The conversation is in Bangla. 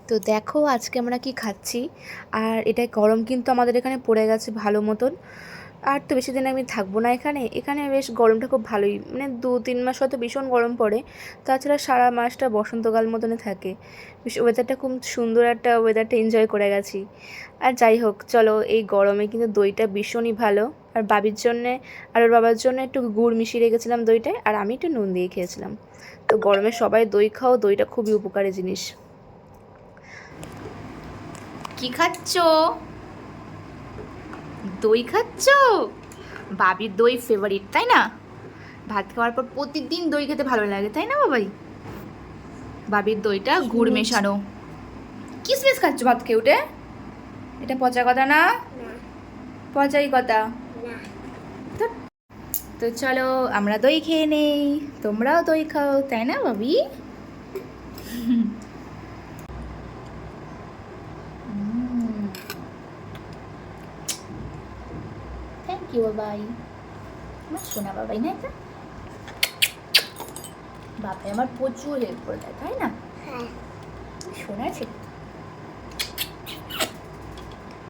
তো দেখো আজকে আমরা কি খাচ্ছি। আর এটা গরম কিন্তু আমাদের এখানে পড়ে গেছে ভালো মতন। আর তো বেশি দিন আমি থাকবো না এখানে। এখানে বেশ গরমটা খুব ভালোই, মানে 2-3 মাস হয়তো ভীষণ গরম পড়ে, তাছাড়া সারা মাসটা বসন্তকাল মতনে থাকে। বেশ ওয়েদারটা খুব সুন্দর, একটা ওয়েদারটা এনজয় করে গেছি। আর যাই হোক, চলো, এই গরমে কিন্তু দইটা ভীষণই ভালো। আর বাবির জন্যে আর ওর বাবার জন্য একটু গুড় মিশিয়ে রেখেছিলাম দইটায়, আর আমি একটু নুন দিয়ে খেয়েছিলাম। তো গরমে সবাই দই খাও, দইটা খুবই উপকারী জিনিস। কি খাচ্ছ? দই খাচ্ছ? বাবির দই ফেভারিট, তাই না? ভাত খাওয়ার পর প্রতিদিন দই খেতে ভালো লাগে, তাই না বাবাই? বাবির দইটা গুড় মেশানো। কিসমিস খাচ্ছ ভাত খেয়ে উঠে? এটা পচা কথা না? পচাই কথা। ধ্যাৎ। তো চলো আমরা দই খেয়ে নেই, তোমরাও দই খাও, তাই না বাবি? থ্যাংক ইউ বাবাই, আমার সোনা বাবাই না এটা। বাবাই আমার প্রচুর হেল্প করে দেয়, তাই না? সোনা ছিল।